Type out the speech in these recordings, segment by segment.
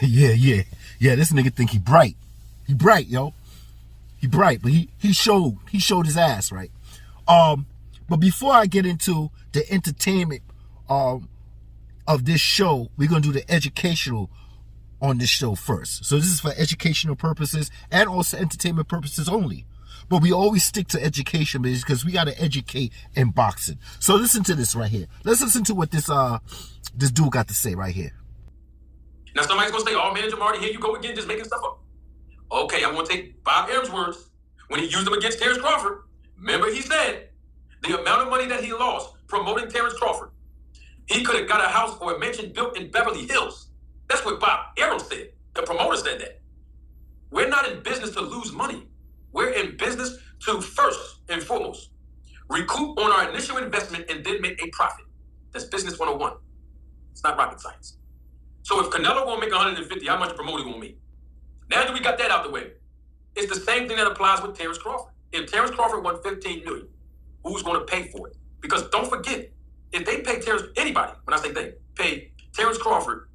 Yeah, this nigga think he bright. He bright, yo. He bright, but he showed his ass, right? But before I get into the entertainment of this show, we're gonna do the educational on this show first. So this is for educational purposes and also entertainment purposes only. But we always stick to education because we gotta educate in boxing. So listen to this right here. Let's listen to what this dude got to say right here. Now somebody's gonna say, "Oh man, Jamarty, here you go again, just making stuff up." Okay, I'm gonna take Bob Arum's words when he used them against Terence Crawford. Remember, he said the amount of money that he lost promoting Terence Crawford, he could have got a house or a mansion built in Beverly Hills. That's what Bob Arum said. The promoter said that. We're not in business to lose money. We're in business to first and foremost recoup on our initial investment and then make a profit. That's business 101. It's not rocket science. So if Canelo won't make 150, how much promoter won't make? Now that we got that out the way, it's the same thing that applies with Terence Crawford. If Terence Crawford won $15 million, who's going to pay for it? Because don't forget, if they pay anybody, when I say they, pay Terence Crawford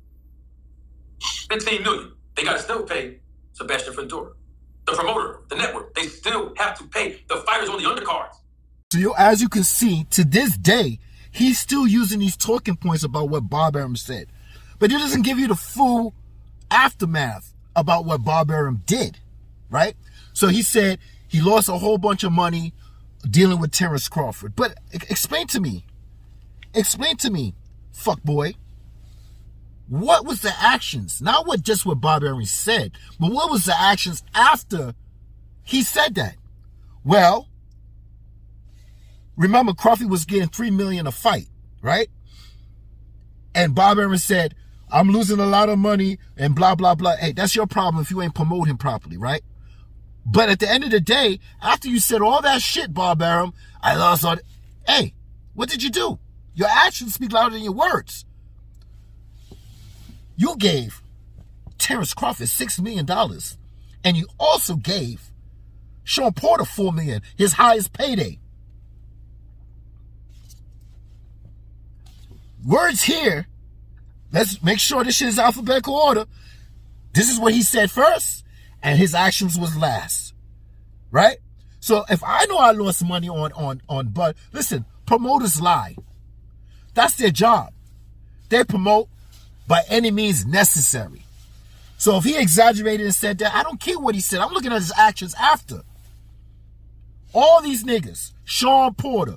$15 million, they got to still pay Sebastian Ventura, the promoter, the network. They still have to pay the fighters on the undercards. So as you can see, to this day, he's still using these talking points about what Bob Arum said. But he doesn't give you the full aftermath about what Bob Arum did, right? So he said he lost a whole bunch of money dealing with Terence Crawford. But explain to me, fuck boy, what was the actions? Not just what Bob Arum said, but what was the actions after he said that? Well, remember Crawford was getting $3 million a fight, right? And Bob Arum said, I'm losing a lot of money and blah, blah, blah. Hey, that's your problem if you ain't promote him properly, right? But at the end of the day, after you said all that shit, Bob Arum, I lost all. Hey, what did you do? Your actions speak louder than your words. You gave Terence Crawford $6 million. And you also gave Sean Porter $4 million, his highest payday. Words here. Let's make sure this shit is alphabetical order. This is what he said first, and his actions was last. Right? So if I know I lost money on but listen, promoters lie. That's their job. They promote by any means necessary. So if he exaggerated and said that, I don't care what he said. I'm looking at his actions after. All these niggas, Sean Porter,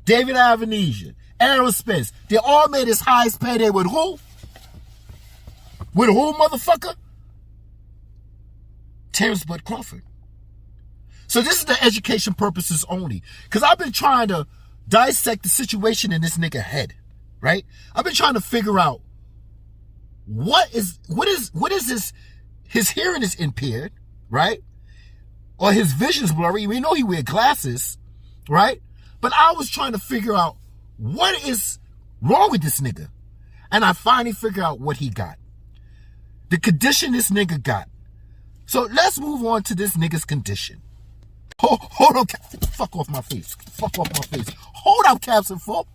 David Avenesian, Aaron Spence, they all made his highest payday with who? With who, motherfucker? Terence Bud Crawford. So this is the education purposes only. Because I've been trying to dissect the situation in this nigga head, right? I've been trying to figure out what is this? His hearing is impaired, right? Or his vision's blurry. We know he wear glasses, right? But I was trying to figure out what is wrong with this nigga. And I finally figured out what he got. The condition this nigga got. So let's move on to this nigga's condition. Hold on, fuck off my face. Fuck off my face. Hold up, Captain Folk.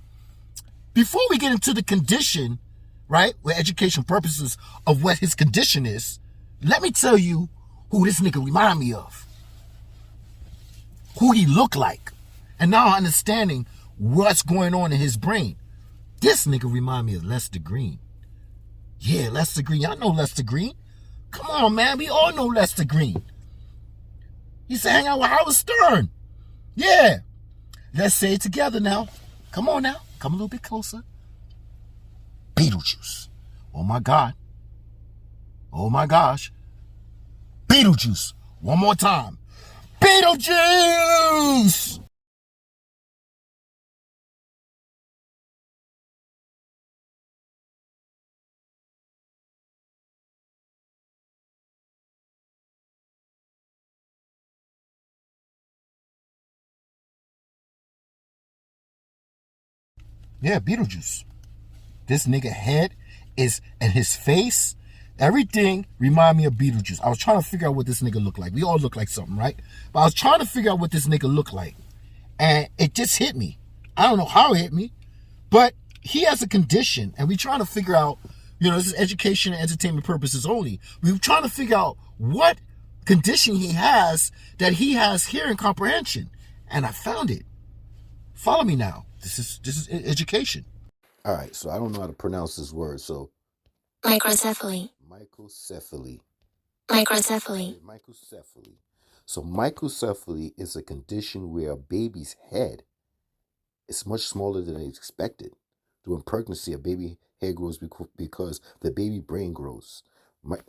Before we get into the condition, right, with education purposes of what his condition is, let me tell you who this nigga remind me of. Who he look like. And now understanding what's going on in his brain. This nigga remind me of Lester Green. Yeah, Lester Green. Y'all know Lester Green. Come on, man. We all know Lester Green. He used to hang out with Howard Stern. Yeah. Let's say it together now. Come on now. Come a little bit closer. Beetlejuice. Oh, my God. Oh, my gosh. Beetlejuice. One more time. Beetlejuice! Yeah, Beetlejuice. This nigga head is, and his face, everything remind me of Beetlejuice. I was trying to figure out what this nigga looked like. We all look like something, right? But I was trying to figure out what this nigga looked like. And it just hit me. I don't know how it hit me, but he has a condition, and we trying to figure out, This is education and entertainment purposes only. We were trying to figure out what condition he has that he has hearing comprehension. And I found it. Follow me now. This is education. All right, so I don't know how to pronounce this word, so Microcephaly. Microcephaly. Microcephaly. Microcephaly. So microcephaly is a condition where a baby's head is much smaller than expected. During pregnancy, a baby head grows because the baby brain grows.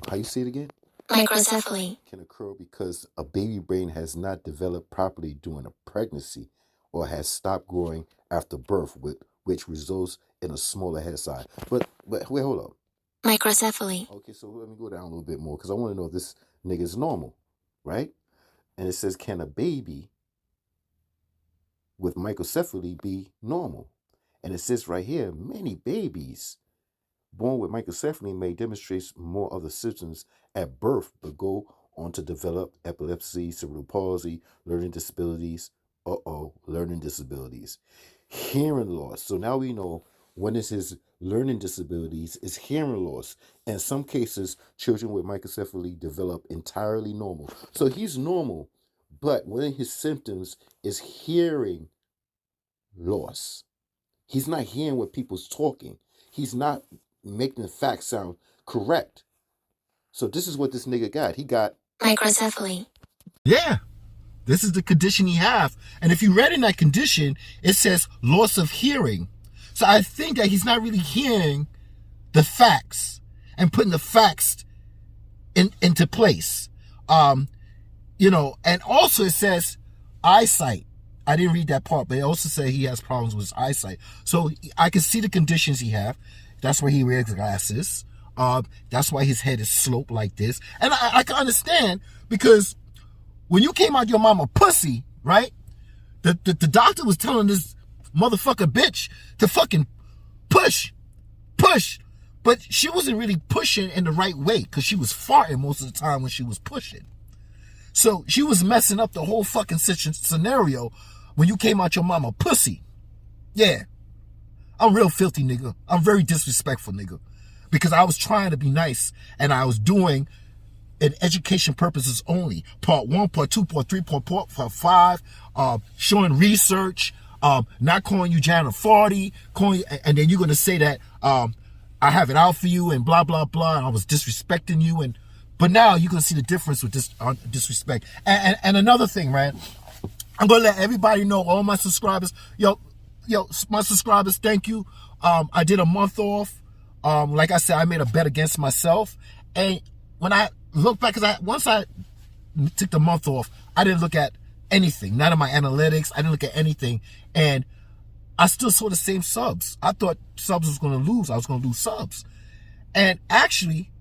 How you say it again? Microcephaly. Can occur because a baby brain has not developed properly during a pregnancy or has stopped growing after birth, which results in a smaller head size. But wait, hold up. Microcephaly. Okay, so let me go down a little bit more because I want to know if this nigga is normal, right? And it says, can a baby with microcephaly be normal? And it says right here, many babies born with microcephaly may demonstrate more of the symptoms at birth, but go on to develop epilepsy, cerebral palsy, learning disabilities. Learning disabilities. Hearing loss. So now we know when it's his learning disabilities is hearing loss. In some cases, children with microcephaly develop entirely normal. So he's normal, but one of his symptoms is hearing loss. He's not hearing what people's talking. He's not making the facts sound correct. So this is what this nigga got. He got microcephaly. Yeah. This is the condition he have. And if you read in that condition, it says loss of hearing. So I think that he's not really hearing the facts and putting the facts into place. And also it says eyesight. I didn't read that part, but it also said he has problems with his eyesight. So I can see the conditions he have. That's why he wears glasses. That's why his head is sloped like this. And I can understand because when you came out your mama pussy, right? The doctor was telling this motherfucker bitch to fucking push. But she wasn't really pushing in the right way because she was farting most of the time when she was pushing. So she was messing up the whole fucking scenario when you came out your mama pussy. Yeah. I'm real filthy, nigga. I'm very disrespectful, nigga. Because I was trying to be nice and I was doing in education purposes only. Part 1, part 2, part 3, part 5, showing research, not calling you Jan or 40, and then you're going to say that I have it out for you and blah, blah, blah, and I was disrespecting you. But now you're going to see the difference with this disrespect. And another thing, man, I'm going to let everybody know, all my subscribers, yo, my subscribers, thank you. I did a month off. Like I said, I made a bet against myself. And when I look back, because once I took the month off, I didn't look at anything. None of my analytics. I didn't look at anything. And I still saw the same subs. I thought subs was going to lose. I was going to lose subs. And actually,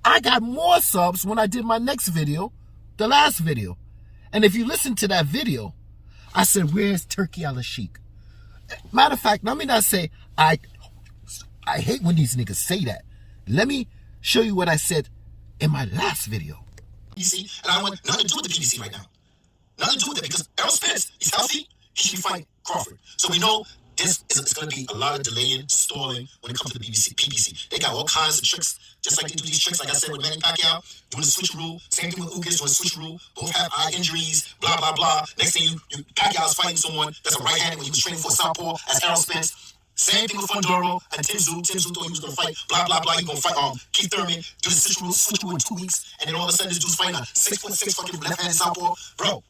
I got more subs when I did my next video, the last video. And if you listen to that video, I said, where's Turkey Al-Sheikh? Matter of fact, let me not say, I hate when these niggas say that. Let me show you what I said in my last video. BBC, and I want nothing to do with the BBC right now. Nothing to do with it because Errol Spence, he's healthy, he should be fighting Crawford. So we know this is going to be a lot of delaying, stalling when it comes to the BBC. They got all kinds of tricks, just like they do these tricks, like I said, with Manny Pacquiao, doing the switcheroo. Same thing with Ugas, doing the switcheroo. Both have eye injuries, blah, blah, blah. Next thing Pacquiao's fighting someone that's a right-handed when he was training for Southpaw as Errol Spence. Same thing with Fundoro and Tim Tszyu. Tim Tszyu thought he was going to fight, blah, blah, blah. He's going to fight Keith Thurman, do the switcheroo in 2 weeks, and then all of a sudden this dude's fighting a 6'6" fucking left-handed Southpaw. Bro,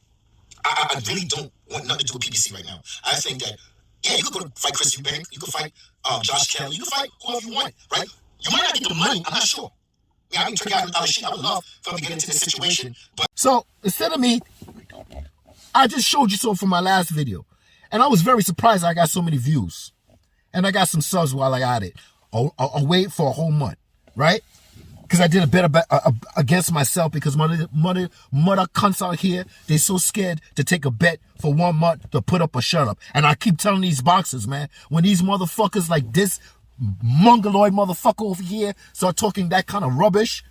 I really don't want nothing to do with PBC right now. I think that, yeah, you could go to fight Chris Eubank, you could fight Josh Kelly, you could fight whoever you want, right? You might not get the money, I'm not sure. Yeah, I mean, Turkey Al-Sheikh, I would love for him to get into this situation, but... So, instead of me, I just showed you something from my last video. And I was very surprised I got so many views. And I got some subs while I got it. I'll wait for a whole month, right? Because I did a bet against myself because mother cunts out here, they so scared to take a bet for 1 month to put up or shut up. And I keep telling these boxers, man, when these motherfuckers like this mongoloid motherfucker over here start talking that kind of rubbish,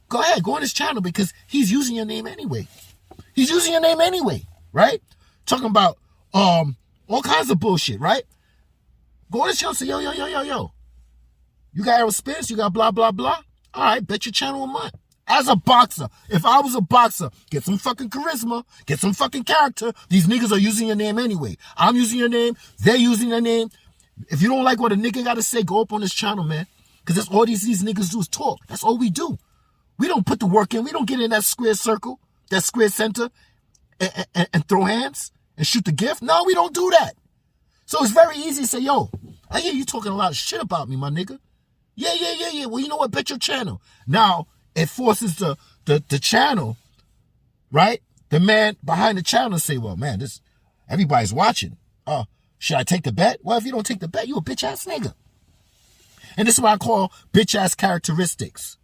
go ahead, go on his channel because he's using your name anyway. He's using your name anyway, right? Talking about all kinds of bullshit, right? Go on his channel and say, yo. You got Errol Spence, you got blah, blah, blah. All right, bet your channel a month. As a boxer, if I was a boxer, get some fucking charisma, get some fucking character. These niggas are using your name anyway. I'm using your name, they're using your name. If you don't like what a nigga got to say, go up on this channel, man. Because that's all these niggas do is talk. That's all we do. We don't put the work in. We don't get in that square circle, that square center, and throw hands and shoot the gift. No, we don't do that. So it's very easy to say, yo, I hear you talking a lot of shit about me, my nigga. Yeah. Well, you know what? Bet your channel. Now, it forces the channel, right? The man behind the channel say, well, man, this everybody's watching. Should I take the bet? Well, if you don't take the bet, you a bitch-ass nigga. And this is what I call bitch-ass characteristics.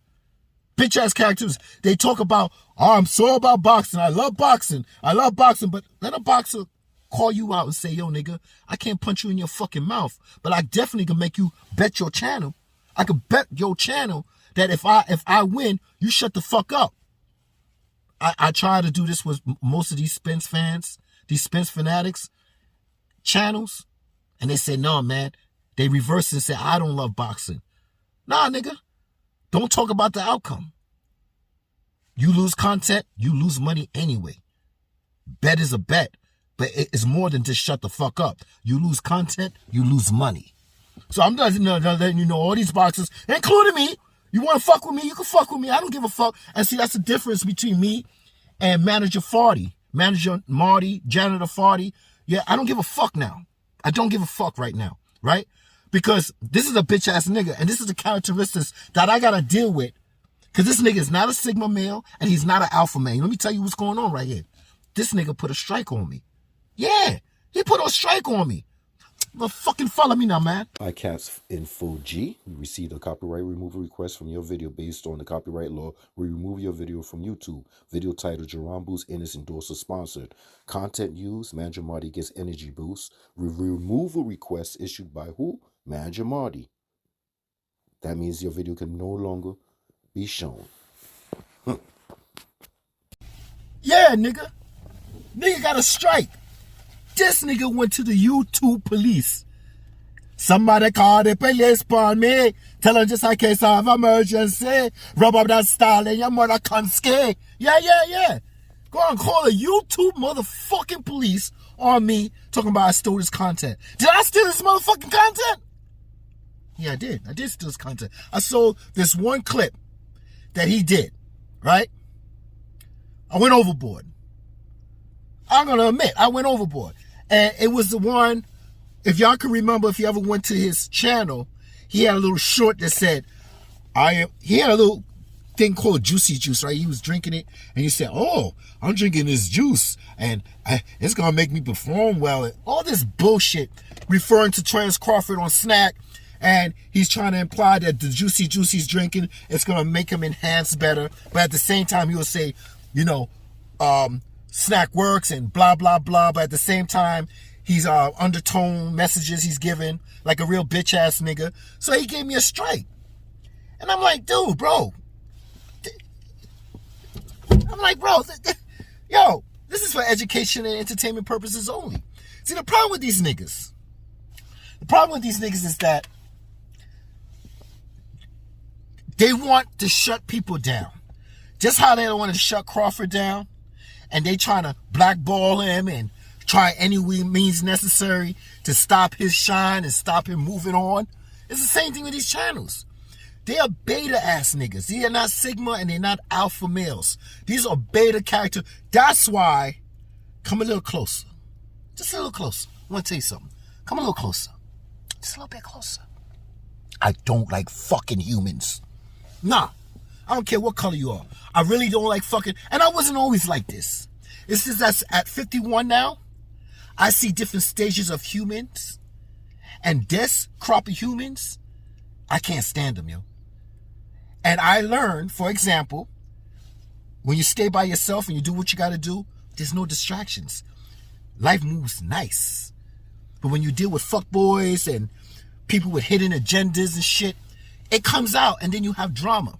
Bitch-ass characteristics. They talk about, I'm so about boxing. I love boxing. But let a boxer call you out and say, yo, nigga, I can't punch you in your fucking mouth, but I definitely can make you bet your channel. I could bet your channel that if I win, you shut the fuck up. I try to do this with most of these Spence fans, these Spence fanatics channels, and they say, no, man. They reverse it and say, I don't love boxing. Nah, nigga. Don't talk about the outcome. You lose content, you lose money anyway. Bet is a bet, but it's more than just shut the fuck up. You lose content, you lose money. So I'm letting you know, all these boxers, including me, you want to fuck with me, you can fuck with me. I don't give a fuck. And see, that's the difference between me and Manager Farty. Manager Marty, Janitor Farty. Yeah, I don't give a fuck now. I don't give a fuck right now, right? Because this is a bitch-ass nigga, and this is the characteristics that I got to deal with. Because this nigga is not a Sigma male, and he's not an alpha male. Let me tell you what's going on right here. This nigga put a strike on me. Yeah, he put a strike on me. Well, fucking follow me now, man. iCats Info G. We received a copyright removal request from your video based on the copyright law. We remove your video from YouTube. Video title Jarambu's Innocent Endorser sponsored. Content used, Manager Marty gets energy boost. Removal request issued by who? Manager Marty. That means your video can no longer be shown. Yeah, nigga. Nigga got a strike. This nigga went to the YouTube police. Somebody call the police for me. Tell them just in case of emergency. Rub up that style and your mother can't scare. Yeah. Go and call the YouTube motherfucking police on me talking about I stole this content. Did I steal this motherfucking content? Yeah, I did. I did steal his content. I sold this one clip that he did, right? I went overboard. I'm going to admit, I went overboard. And it was the one, if y'all can remember, if you ever went to his channel, he had a little short that said, he had a little thing called Juicy Juice, right? He was drinking it, and he said, oh, I'm drinking this juice, and it's going to make me perform well. And all this bullshit referring to Terence Crawford on Snack, and he's trying to imply that the Juicy Juice he's drinking is going to make him enhance better. But at the same time, he will say, you know, Snack works and blah, blah, blah. But at the same time, he's undertone messages he's giving like a real bitch ass nigga. So he gave me a strike. And I'm like, dude, bro. I'm like, bro, yo, this is for education and entertainment purposes only. See, the problem with these niggas is that they want to shut people down. Just how they don't want to shut Crawford down. And they trying to blackball him and try any means necessary to stop his shine and stop him moving on. It's the same thing with these channels. They are beta ass niggas. They are not Sigma and they're not alpha males. These are beta characters. That's why, come a little closer. Just a little closer. I want to tell you something. Come a little closer. Just a little bit closer. I don't like fucking humans. Nah. I don't care what color you are. I really don't like fucking... And I wasn't always like this. It's just that at 51 now, I see different stages of humans. And this crop of humans, I can't stand them, yo. And I learned, for example, when you stay by yourself and you do what you got to do, there's no distractions. Life moves nice. But when you deal with fuckboys and people with hidden agendas and shit, it comes out and then you have drama.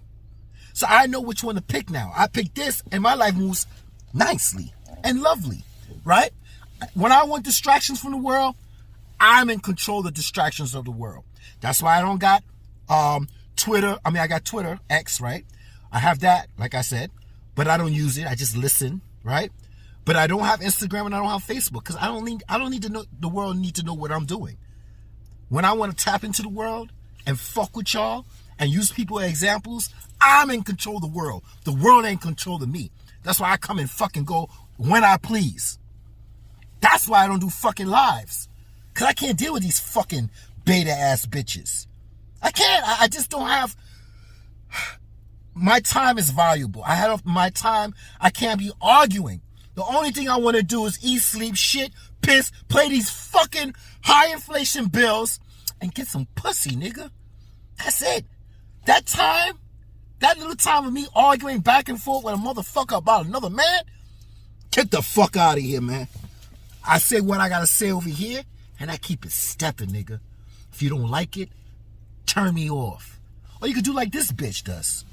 So I know which one to pick now. I pick this and my life moves nicely and lovely, right? When I want distractions from the world, I'm in control of the distractions of the world. That's why I don't got Twitter. I got Twitter, X, right? I have that, like I said, but I don't use it. I just listen, right? But I don't have Instagram and I don't have Facebook because I don't need to know, the world need to know what I'm doing. When I want to tap into the world and fuck with y'all and use people as examples, I'm in control of the world. The world ain't control of me. That's why I come and fucking go when I please. That's why I don't do fucking lives. Because I can't deal with these fucking beta ass bitches. I can't. I just don't have... My time is valuable. I have my time. I can't be arguing. The only thing I want to do is eat, sleep, shit, piss, play these fucking high inflation bills, and get some pussy, nigga. That's it. That time, that little time of me arguing back and forth with a motherfucker about another man, get the fuck out of here, man. I say what I gotta say over here, and I keep it stepping, nigga. If you don't like it, turn me off. Or you could do like this bitch does.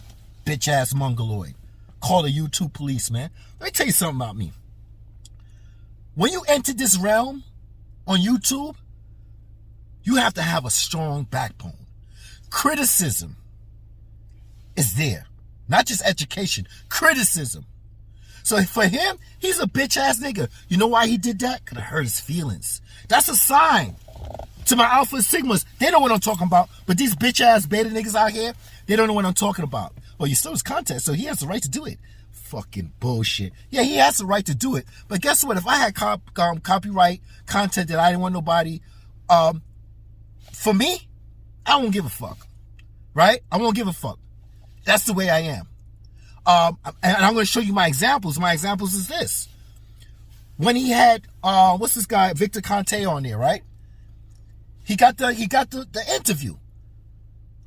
Bitch ass mongoloid. Call the YouTube police, man. Let me tell you something about me. When you enter this realm on YouTube, you have to have a strong backbone. Criticism is there. Not just education. Criticism. So for him, he's a bitch ass nigga. You know why he did that? Because it hurt his feelings. That's a sign. To my Alpha Sigmas, they know what I'm talking about. But these bitch ass beta niggas out here, they don't know what I'm talking about. Well, you stole his content, so he has the right to do it. Fucking bullshit. Yeah, he has the right to do it. But guess what? If I had copyright content that I didn't want nobody, for me, I won't give a fuck. Right? I won't give a fuck. That's the way I am. And I'm going to show you my examples. My examples is this. When he had, what's this guy, Victor Conte on there, right? He got the interview.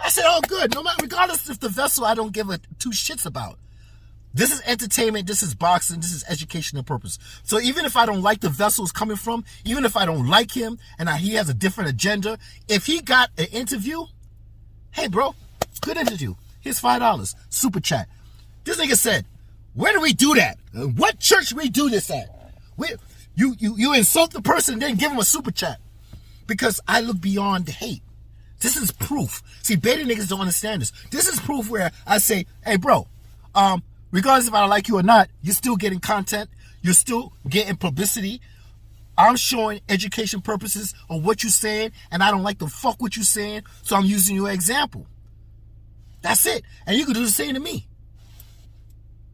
I said, oh, good. No matter, regardless if the vessel I don't give a two shits about. This is entertainment. This is boxing. This is educational purpose. So even if I don't like the vessel it's coming from, even if I don't like him and he has a different agenda, if he got an interview, hey, bro, good interview. Here's $5. Super chat. This nigga said, where do we do that? What church we do this at? You insult the person and then give him a super chat. Because I look beyond the hate. This is proof. See, beta niggas don't understand this. This is proof where I say, hey, bro, regardless if I like you or not, you're still getting content. You're still getting publicity. I'm showing education purposes on what you're saying, and I don't like the fuck what you're saying, so I'm using your example. That's it. And you can do the same to me.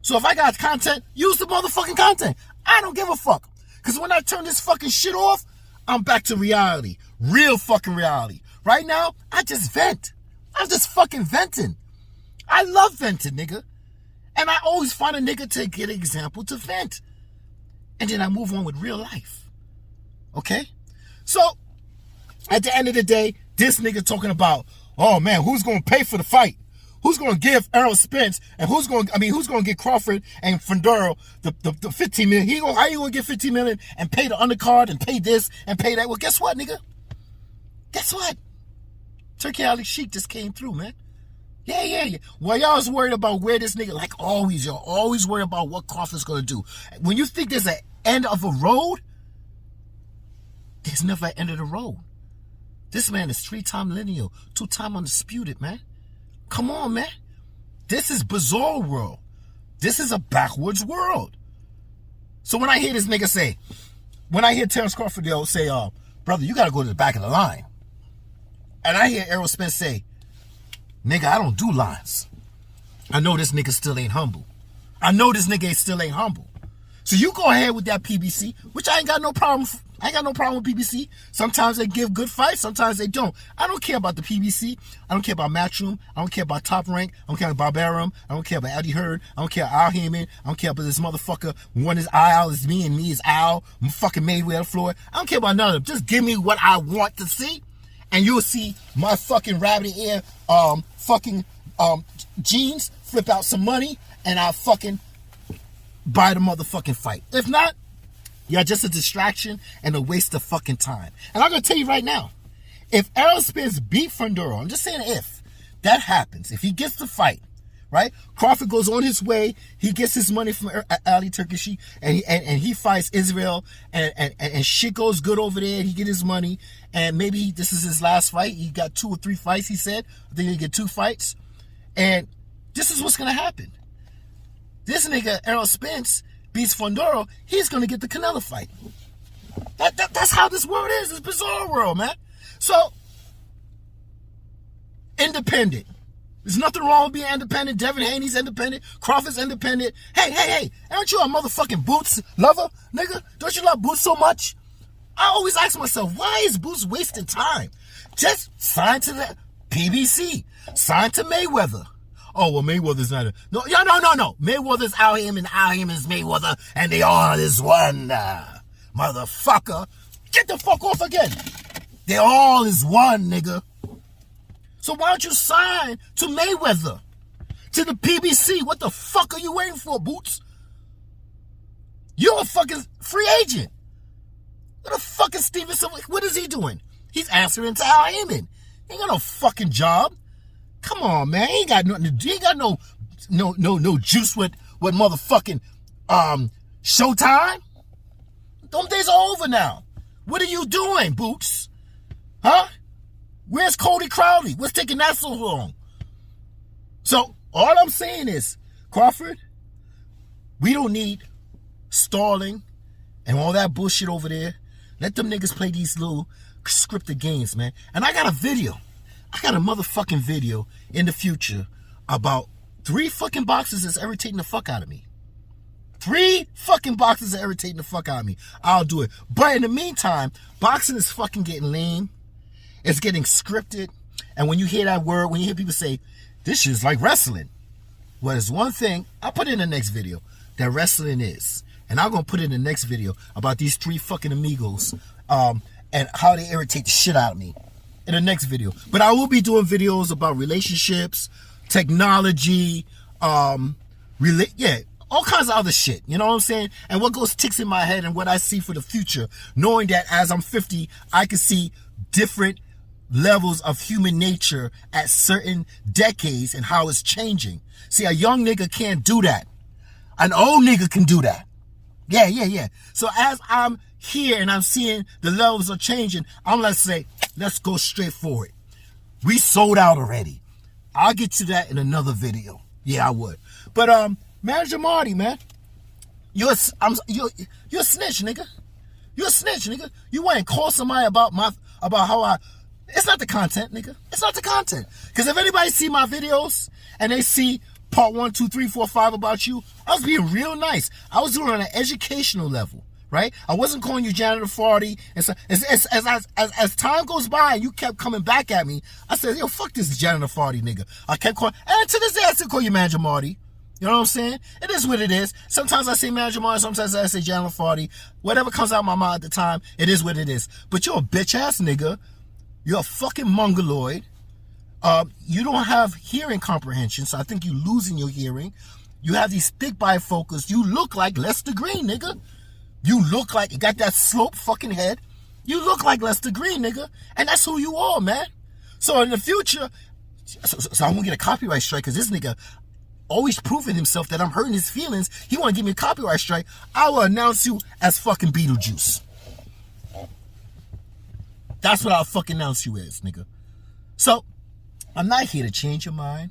So if I got content, use the motherfucking content. I don't give a fuck. Because when I turn this fucking shit off, I'm back to reality. Real fucking reality. Right now, I just vent. I'm just fucking venting. I love venting, nigga. And I always find a nigga to get an example to vent. And then I move on with real life. Okay? So, at the end of the day, this nigga talking about, oh man, who's going to pay for the fight? Who's going to give Errol Spence and who's going to get Crawford and Fundora the 15 million? How you going to get 15 million and pay the undercard and pay this and pay that? Well, guess what, nigga? Guess what? Turkey Ali Sheik just came through, man. Yeah. Well, y'all was worried about where this nigga, like always, y'all always worried about what Crawford's going to do. When you think there's an end of a road, there's never an end of the road. This man is 3-time lineal, 2-time undisputed, man. Come on, man. This is bizarre world. This is a backwards world. So when I hear this nigga say, when I hear Terence Crawford say, brother, you got to go to the back of the line. And I hear Errol Spence say, nigga, I don't do lines. I know this nigga still ain't humble. I know this nigga still ain't humble. So you go ahead with that PBC, which I ain't got no problem. I ain't got no problem with PBC. Sometimes they give good fights. Sometimes they don't. I don't care about the PBC. I don't care about Matchroom. I don't care about Top Rank. I don't care about Barbarian. I don't care about Eddie Heard. I don't care about Al Heyman. I don't care about this motherfucker. One is Al is me and me is Al. I'm fucking Mayweather Floyd. I don't care about none of them. Just give me what I want to see. And you'll see my fucking rabbit ear jeans flip out some money and I'll fucking buy the motherfucking fight. If not, you're just a distraction and a waste of fucking time. And I'm going to tell you right now, if Errol Spence beat Fundora, I'm just saying if that happens, if he gets the fight, right? Crawford goes on his way. He gets his money from Ali Turkishi, and he fights Israel, and shit goes good over there. He get his money, and maybe this is his last fight. He got 2 or 3 fights, he said. I think he get 2 fights. And this is what's going to happen. This nigga, Errol Spence, beats Fondoro. He's going to get the Canelo fight. That's how this world is. It's a bizarre world, man. So, independent. There's nothing wrong with being independent. Devin Haney's independent. Crawford's independent. Hey. Aren't you a motherfucking Boots lover, nigga? Don't you love Boots so much? I always ask myself, why is Boots wasting time? Just sign to the PBC. Sign to Mayweather. Oh, well, Mayweather's not a... No. Mayweather's out him and out him is Mayweather, and they all is one. Motherfucker. Get the fuck off again. They all is one, nigga. So why don't you sign to Mayweather? To the PBC? What the fuck are you waiting for, Boots? You're a fucking free agent. What the fuck is Stevenson? What is he doing? He's answering to Al Heyman. He ain't got no fucking job. Come on, man. He ain't got nothing to do. He ain't got no juice with motherfucking Showtime. Those days are over now. What are you doing, Boots? Huh? Where's Cody Crowley? What's taking that so long? So, all I'm saying is, Crawford, we don't need stalling and all that bullshit over there. Let them niggas play these little scripted games, man. And I got a video. I got a motherfucking video in the future about 3 fucking boxes that's irritating the fuck out of me. 3 fucking boxes are irritating the fuck out of me. I'll do it. But in the meantime, boxing is fucking getting lame. It's getting scripted. And when you hear that word, when you hear people say, this shit's like wrestling. Well, there's one thing, I'll put it in the next video, that wrestling is. And I'm going to put it in the next video about these 3 fucking amigos and how they irritate the shit out of me in the next video. But I will be doing videos about relationships, technology, all kinds of other shit. You know what I'm saying? And what ticks in my head and what I see for the future, knowing that as I'm 50, I can see different levels of human nature at certain decades and how it's changing. See, a young nigga can't do that. An old nigga can do that. Yeah. So as I'm here and I'm seeing the levels are changing, I'm gonna say, let's go straight for it. We sold out already. I'll get to that in another video. Yeah, I would. But Manager Marty, man, you're a snitch, nigga. You're a snitch, nigga. You went and call somebody about how I. It's not the content, nigga. It's not the content. Because if anybody see my videos and they see part 1, 2, 3, 4, 5 about you, I was being real nice. I was doing it on an educational level, right? I wasn't calling you janitor 40. And so as time goes by and you kept coming back at me, I said, yo, fuck this janitor 40 nigga. I kept calling, and to this day I still call you Manager Marty. You know what I'm saying? It is what it is. Sometimes I say Manager Marty, sometimes I say janitor 40. Whatever comes out of my mind at the time, it is what it is. But you're a bitch ass nigga. You're a fucking mongoloid. You don't have hearing comprehension, so I think you're losing your hearing. You have these thick bifocals. You look like Lester Green, nigga. You look like, you got that slope fucking head. You look like Lester Green, nigga. And that's who you are, man. So in the future, so I'm gonna get a copyright strike because this nigga always proving himself that I'm hurting his feelings. He wanna give me a copyright strike. I will announce you as fucking Beetlejuice. That's what I'll fucking announce you as, nigga. So, I'm not here to change your mind.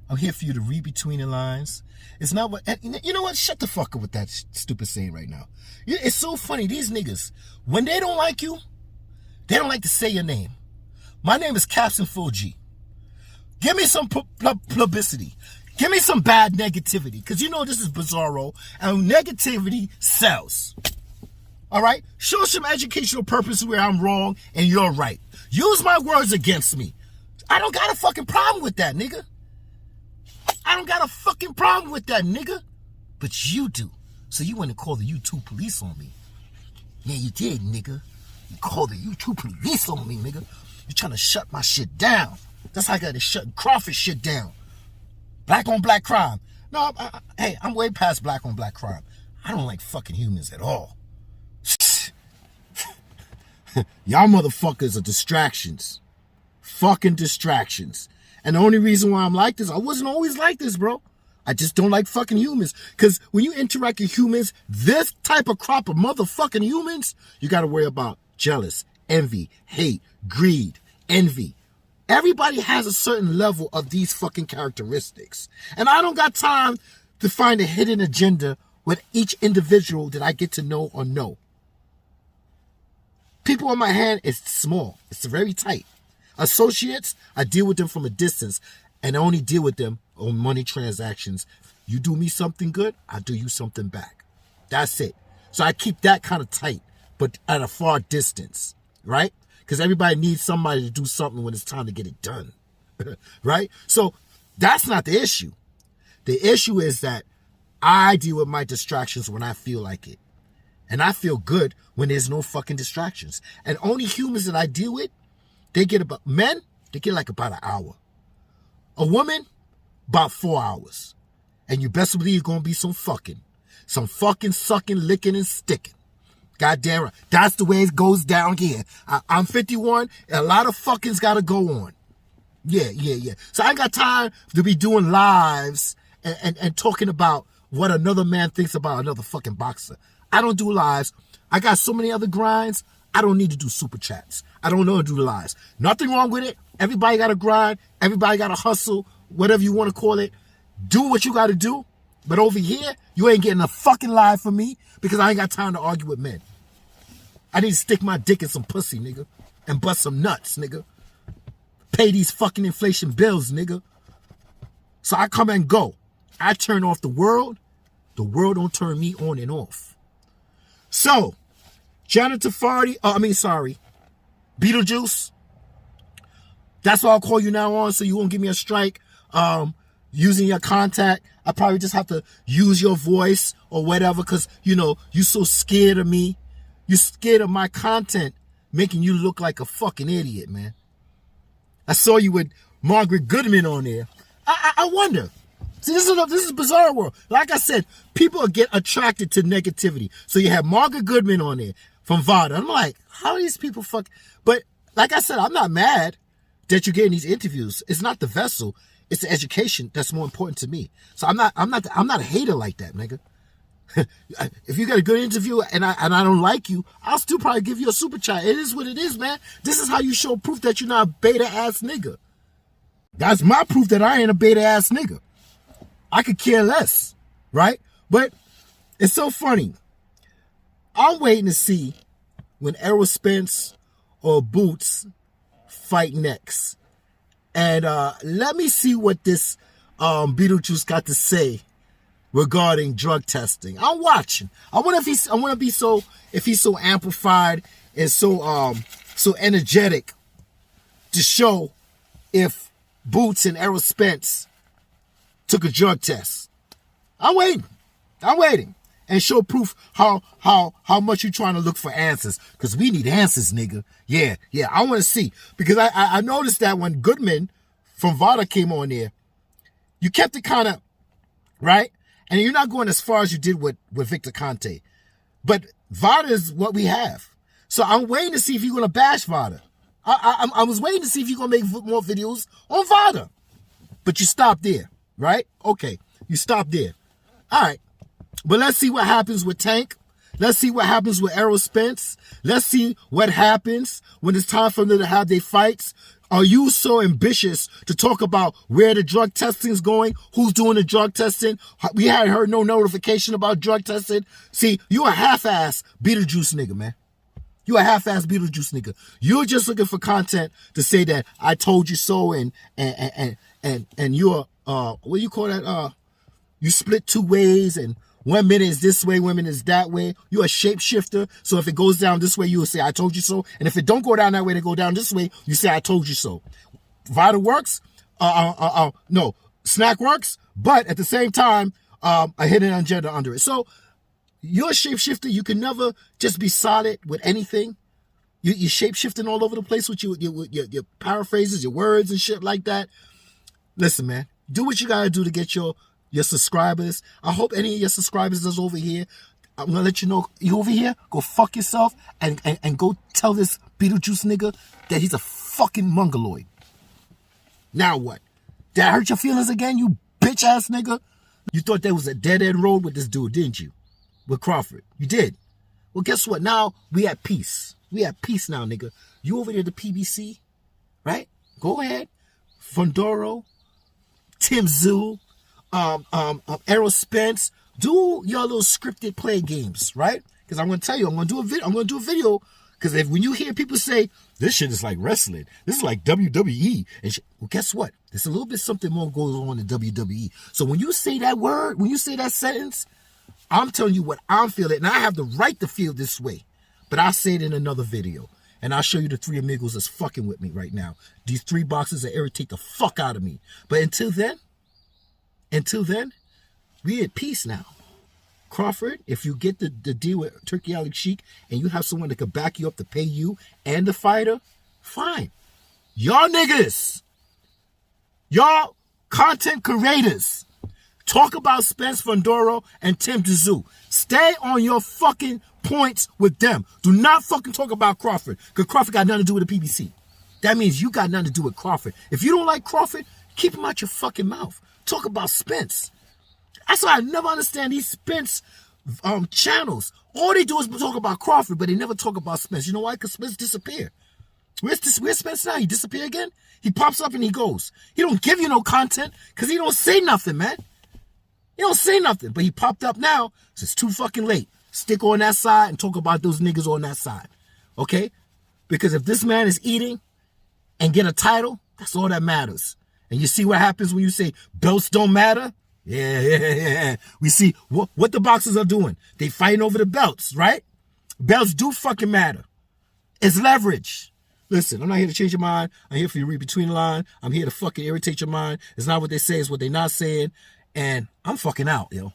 I'm here for you to read between the lines. It's not what... And you know what? Shut the fuck up with that stupid saying right now. It's so funny. These niggas, when they don't like you, they don't like to say your name. My name is Captain Full G. Give me some publicity. Give me some bad negativity. Because you know this is bizarro. And negativity sells. All right? Show some educational purpose where I'm wrong and you're right. Use my words against me. I don't got a fucking problem with that, nigga. I don't got a fucking problem with that, nigga. But you do. So you went and called the YouTube police on me. Yeah, you did, nigga. You called the YouTube police on me, nigga. You're trying to shut my shit down. That's how I got to shut Crawford shit down. Black on black crime. No, hey, I'm way past black on black crime. I don't like fucking humans at all. Y'all motherfuckers are distractions. Fucking distractions. And the only reason why I'm like this, I wasn't always like this, bro. I just don't like fucking humans. Because when you interact with humans, this type of crop of motherfucking humans, you got to worry about jealous, envy, hate, greed, envy. Everybody has a certain level of these fucking characteristics. And I don't got time to find a hidden agenda with each individual that I get to know or know. People on my hand is small. It's very tight. Associates, I deal with them from a distance and I only deal with them on money transactions. You do me something good, I do you something back. That's it. So I keep that kind of tight, but at a far distance, right? Because everybody needs somebody to do something when it's time to get it done, right? So that's not the issue. The issue is that I deal with my distractions when I feel like it. And I feel good when there's no fucking distractions. And only humans that I deal with, they get about, men, they get like about an hour. A woman, about 4 hours. And you best believe you're going to be some fucking, sucking, licking, and sticking. Goddamn right. That's the way it goes down here. I'm 51, and a lot of fucking's got to go on. Yeah. So I ain't got time to be doing lives and talking about what another man thinks about another fucking boxer. I don't do lives. I got so many other grinds. I don't need to do super chats. I don't know how to do lives. Nothing wrong with it. Everybody got to grind. Everybody got to hustle, whatever you want to call it. Do what you got to do. But over here, you ain't getting a fucking live from me because I ain't got time to argue with men. I need to stick my dick in some pussy, nigga, and bust some nuts, nigga. Pay these fucking inflation bills, nigga. So I come and go. I turn off the world. The world don't turn me on and off. So, Beetlejuice. That's what I'll call you now on, so you won't give me a strike. Using your contact, I probably just have to use your voice or whatever, because, you know, you so scared of me. You're scared of my content making you look like a fucking idiot, man. I saw you with Margaret Goodman on there. I wonder. See, this is a bizarre world. Like I said, people get attracted to negativity. So you have Margaret Goodman on there from VADA. I'm like, how are these people fuck? But like I said, I'm not mad that you're getting these interviews. It's not the vessel. It's the education that's more important to me. So I'm not a hater like that, nigga. If you got a good interview and I don't like you, I'll still probably give you a super chat. It is what it is, man. This is how you show proof that you're not a beta ass nigga. That's my proof that I ain't a beta ass nigga. I could care less, right? But it's so funny. I'm waiting to see when Errol Spence or Boots fight next. And let me see what this Beetlejuice got to say regarding drug testing. I'm watching. I wonder if he's so amplified and so energetic to show if Boots and Errol Spence took a drug test. I'm waiting. And show proof how much you trying to look for answers. Because we need answers, nigga. Yeah. I want to see. Because I noticed that when Goodman from VADA came on there, you kept it kind of, right? And you're not going as far as you did with Victor Conte. But VADA is what we have. So I'm waiting to see if you're going to bash VADA. I was waiting to see if you're going to make more videos on VADA. But you stopped there, right? Okay, you stopped there. All right. But let's see what happens with Tank. Let's see what happens with Errol Spence. Let's see what happens when it's time for them to have their fights. Are you so ambitious to talk about where the drug testing is going? Who's doing the drug testing? We hadn't heard no notification about drug testing. See, you a half-ass Beetlejuice nigga, man. You a half-ass Beetlejuice nigga. You're just looking for content to say that I told you so and you're, what do you call that? You split two ways and 1 minute is this way, 1 minute is that way. You're a shapeshifter. So if it goes down this way, you will say, I told you so. And if it don't go down that way, they go down this way, you say, I told you so. VADA works. No, Snack works. But at the same time, a hidden agenda under it. So you're a shapeshifter. You can never just be solid with anything. You're shapeshifting all over the place with your paraphrases, your words and shit like that. Listen, man, do what you got to do to get your subscribers. I hope any of your subscribers is over here. I'm gonna let you know, you over here, go fuck yourself and go tell this Beetlejuice nigga that he's a fucking mongoloid. Now what? Did I hurt your feelings again, you bitch ass nigga? You thought there was a dead end road with this dude, didn't you? With Crawford. You did. Well, guess what? Now we at peace. We at peace now, nigga. You over there at the PBC, right? Go ahead. Fundoro, Tim Zoo, Errol Spence. Do your little scripted play games, right? Because I'm gonna tell you, I'm gonna do a video. Because when you hear people say this shit is like wrestling, this is like WWE, and well, guess what? There's a little bit something more goes on in WWE. So when you say that word, when you say that sentence, I'm telling you what I'm feeling, and I have the right to feel this way. But I'll say it in another video, and I'll show you the three amigos that's fucking with me right now. These three boxes that irritate the fuck out of me. But until then, we at peace now. Crawford, if you get the deal with Turkey Alex Sheik and you have someone that can back you up to pay you and the fighter, fine. Y'all niggas, y'all content creators, talk about Spence Fundoro and Tim Tszyu. Stay on your fucking points with them. Do not fucking talk about Crawford, because Crawford got nothing to do with the PBC. That means you got nothing to do with Crawford. If you don't like Crawford, keep him out your fucking mouth. Talk about Spence. That's why I never understand these Spence channels. All they do is talk about Crawford, but they never talk about Spence. You know why? Because Spence disappeared. Where's Spence now? He disappear again? He pops up and he goes. He don't give you no content because he don't say nothing, man. He don't say nothing, but he popped up now, so it's too fucking late. Stick on that side and talk about those niggas on that side, okay? Because if this man is eating and get a title, that's all that matters. And you see what happens when you say belts don't matter? Yeah. We see what the boxers are doing. They fighting over the belts, right? Belts do fucking matter. It's leverage. Listen, I'm not here to change your mind. I'm here for you to read between the line. I'm here to fucking irritate your mind. It's not what they say, it's what they're not saying. And I'm fucking out, yo.